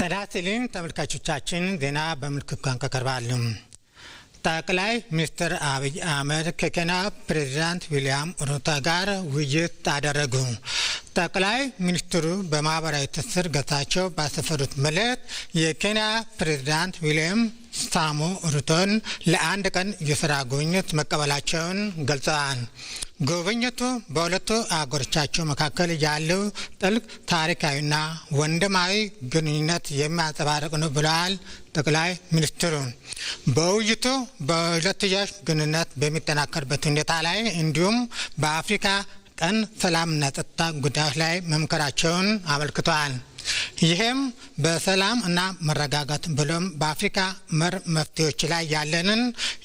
ተዳስልን ተመልካቾቻችን ዜና በምልክት ቋንቋ ቀርባሉ። ጠቅላይ ሚኒስትር አብይ አህመድ ከኬንያ ፕሬዝዳንት ዊሊያም ሩቶ ጋር ውይይት አደረጉ። ጠቅላይ ሚኒስትሩ በማህበራዊ ትስስር ገጻቸው ባሰፈሩት መልእክት የኬንያ ፕሬዝዳንት ዊሊያም ሳሞ ሩቶን ለአንድ ቀን የስራ ጉብኝት መቀበላቸውን ገልጸዋል። ጉብኝቱ በሁለቱ አገሮቻቸው መካከል ያለው ጥልቅ ታሪካዊና ወንድማዊ ግንኙነት የሚያንጸባርቅ ነው ብለዋል ጠቅላይ ሚኒስትሩ። በውይይቱ በሁለትዮሽ ግንኙነት በሚጠናከርበት ሁኔታ ላይ እንዲሁም በአፍሪካ ቀን ሰላምና ጸጥታ ጉዳዮች ላይ መምከራቸውን አመልክተዋል። ይህም በሰላም እና መረጋጋት ብሎም በአፍሪካ መር መፍትሄዎች ላይ ያለንን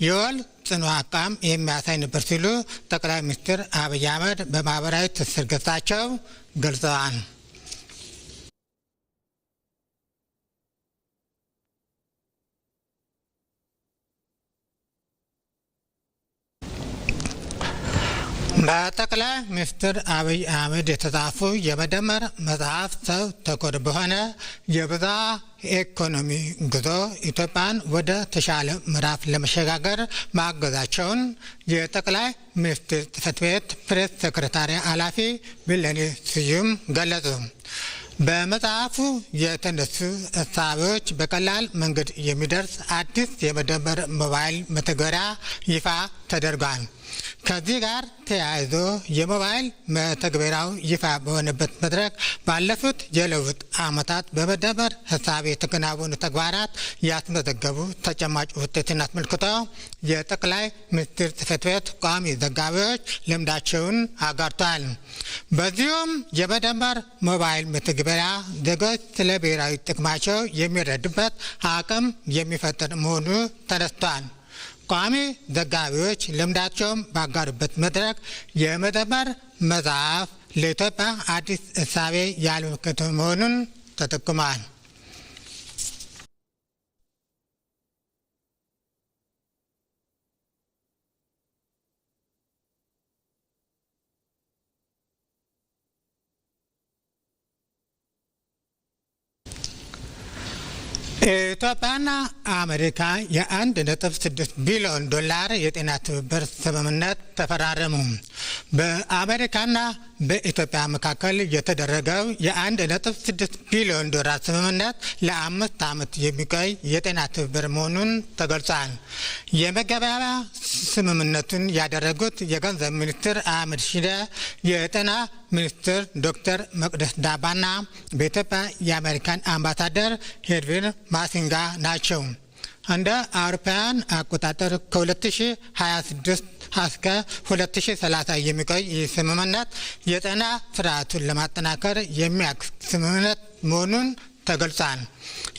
የወል ጽኑ አቋም የሚያሳይ ነበር ሲሉ ጠቅላይ ሚኒስትር አብይ አህመድ በማህበራዊ ትስስር ገጻቸው ገልጸዋል። በጠቅላይ ሚኒስትር አብይ አህመድ የተጻፉ የመደመር መጽሐፍ ሰው ተኮር በሆነ የብዝሃ ኢኮኖሚ ጉዞ ኢትዮጵያን ወደ ተሻለ ምዕራፍ ለመሸጋገር ማገዛቸውን የጠቅላይ ሚኒስትር ጽሕፈት ቤት ፕሬስ ሴክሬታሪ ኃላፊ ቢለኔ ስዩም ገለጹ። በመጽሐፉ የተነሱ እሳቤዎች በቀላል መንገድ የሚደርስ አዲስ የመደመር ሞባይል መተግበሪያ ይፋ ተደርጓል። ከዚህ ጋር ተያይዞ የሞባይል መተግበሪያው ይፋ በሆነበት መድረክ ባለፉት የለውጥ ዓመታት በመደመር ሂሳብ የተከናወኑ ተግባራት ያስመዘገቡ ተጨማጭ ውጤትን አስመልክቶ የጠቅላይ ሚኒስትር ጽሕፈት ቤት ቋሚ ዘጋቢዎች ልምዳቸውን አጋርተዋል። በዚሁም የመደመር ሞባይል መተግበሪያ ዜጎች ስለ ብሔራዊ ጥቅማቸው የሚረዱበት አቅም የሚፈጥር መሆኑ ተነስቷል። ቋሚ ዘጋቢዎች ልምዳቸውን ባጋሩበት መድረክ የመደመር መጽሐፍ ለኢትዮጵያ አዲስ እሳቤ ያልመከተ መሆኑን ተጠቁሟል። ኢትዮጵያና አሜሪካ የ1.6 ቢሊዮን ዶላር የጤና ትብብር ስምምነት ተፈራረሙ። በአሜሪካና በኢትዮጵያ መካከል የተደረገው የ1.6 ቢሊዮን ዶላር ስምምነት ለ5 ዓመት የሚቆይ የጤና ትብብር መሆኑን ተገልጿል። የመገበያያ ስምምነቱን ያደረጉት የገንዘብ ሚኒስትር አህመድ ሺዴ፣ የጤና ሚኒስትር ዶክተር መቅደስ ዳባና በኢትዮጵያ የአሜሪካን አምባሳደር ሄድቪን ማሲንጋ ናቸው። እንደ አውሮፓውያን አቆጣጠር ከ2026 እስከ 2030 የሚቆይ ይህ ስምምነት የጤና ስርዓቱን ለማጠናከር የሚያግዝ ስምምነት መሆኑን ተገልጿል።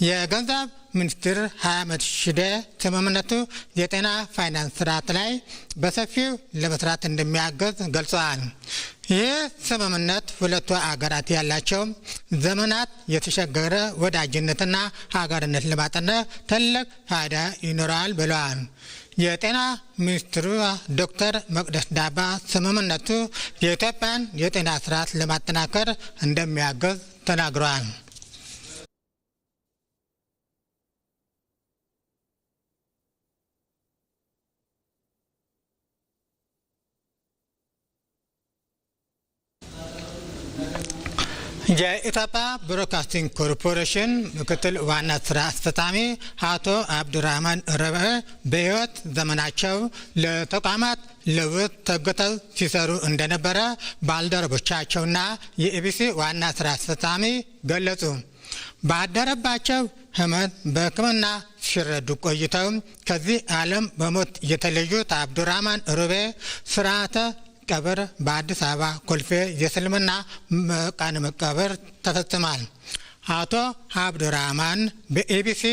የገንዘብ ሚኒስትር አህመድ ሺዴ ስምምነቱ የጤና ፋይናንስ ስርዓት ላይ በሰፊው ለመስራት እንደሚያገዝ ገልጸዋል። ይህ ስምምነት ሁለቱ አገራት ያላቸው ዘመናት የተሻገረ ወዳጅነትና ሀገርነት ለማጠናከር ትልቅ ፋይዳ ይኖረዋል ብለዋል። የጤና ሚኒስትሩ ዶክተር መቅደስ ዳባ ስምምነቱ የኢትዮጵያን የጤና ስርዓት ለማጠናከር እንደሚያገዝ ተናግረዋል። የኢትዮጵያ ብሮድካስቲንግ ኮርፖሬሽን ምክትል ዋና ስራ አስፈጻሚ አቶ አብዱራህማን ረበ በሕይወት ዘመናቸው ለተቋማት ለውጥ ተግተው ሲሰሩ እንደነበረ ባልደረቦቻቸውና የኢቢሲ ዋና ስራ አስፈጻሚ ገለጹ። ባደረባቸው ህመም በሕክምና ሲረዱ ቆይተው ከዚህ ዓለም በሞት የተለዩት አብዱራህማን ረበ ስርዓተ ቀብር በአዲስ አበባ ኮልፌ የእስልምና መቃነ መቃብር ተፈጽሟል። አቶ አብዱራህማን በኢቢሲ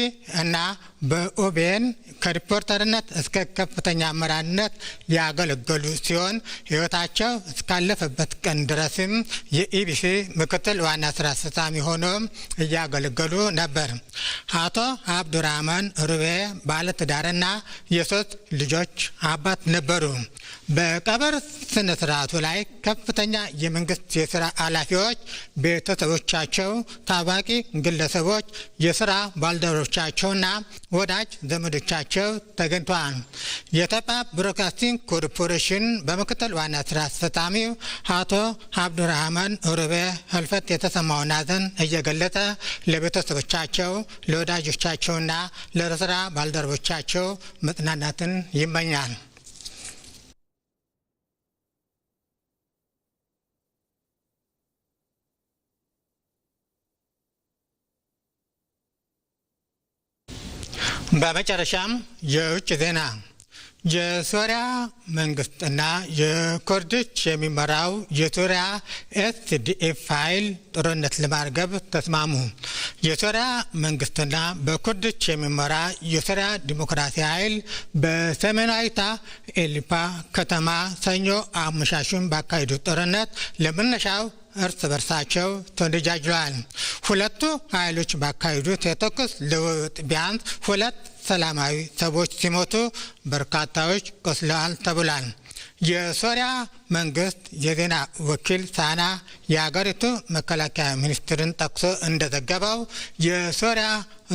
እና በኦቤን ከሪፖርተርነት እስከ ከፍተኛ አመራርነት ያገለገሉ ሲሆን ሕይወታቸው እስካለፈበት ቀን ድረስም የኢቢሲ ምክትል ዋና ስራ አስፈጻሚ ሆነው እያገለገሉ ነበር። አቶ አብዱራህማን ሩቤ ባለትዳርና የሶስት ልጆች አባት ነበሩ። በቀብር ስነ ስርዓቱ ላይ ከፍተኛ የመንግስት የስራ ኃላፊዎች፣ ቤተሰቦቻቸው፣ ታዋቂ ግለሰቦች፣ የስራ ባልደረቦቻቸውና ወዳጅ ዘመዶቻቸው ተገኝተዋል። የኢትዮጵያ ብሮድካስቲንግ ኮርፖሬሽን በምክትል ዋና ስራ አስፈጻሚው አቶ አብዱራህማን ሩቤ ህልፈት የተሰማውን ሐዘን እየገለጸ ለቤተሰቦቻቸው፣ ለወዳጆቻቸውና ለስራ ባልደረቦቻቸው መጽናናትን ይመኛል። በመጨረሻም የውጭ ዜና። የሶሪያ መንግስትና የኩርዶች የሚመራው የሶሪያ ኤስዲኤፍ ኃይል ጦርነት ለማርገብ ተስማሙ። የሶሪያ መንግስትና በኩርዶች የሚመራ የሶሪያ ዲሞክራሲ ኃይል በሰሜናዊቷ ኤሊፓ ከተማ ሰኞ አመሻሹን ባካሄዱት ጦርነት ለመነሻው እርስ በርሳቸው ተወነጃጅለዋል። ሁለቱ ኃይሎች ባካሄዱት የተኩስ ልውውጥ ቢያንስ 2 ሰላማዊ ሰዎች ሲሞቱ በርካታዎች ቆስለዋል ተብሏል። የሶሪያ መንግስት የዜና ወኪል ሳና የሀገሪቱ መከላከያ ሚኒስትርን ጠቅሶ እንደዘገበው የሶሪያ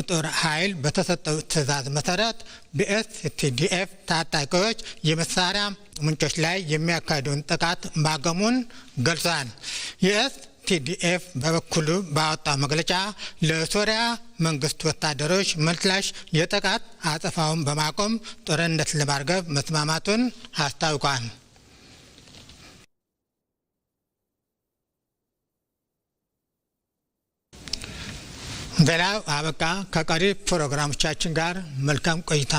ጦር ኃይል በተሰጠው ትዕዛዝ መሰረት በኤስዲኤፍ ታጣቂዎች የመሳሪያ ምንጮች ላይ የሚያካሂደውን ጥቃት ማቆሙን ገልጿል። የኤስዲኤፍ በበኩሉ ባወጣው መግለጫ ለሶሪያ መንግስት ወታደሮች ምላሽ የጥቃት አጸፋውን በማቆም ጦርነት ለማርገብ መስማማቱን አስታውቋል። ዜናው አበቃ። ከቀሪ ፕሮግራሞቻችን ጋር መልካም ቆይታ።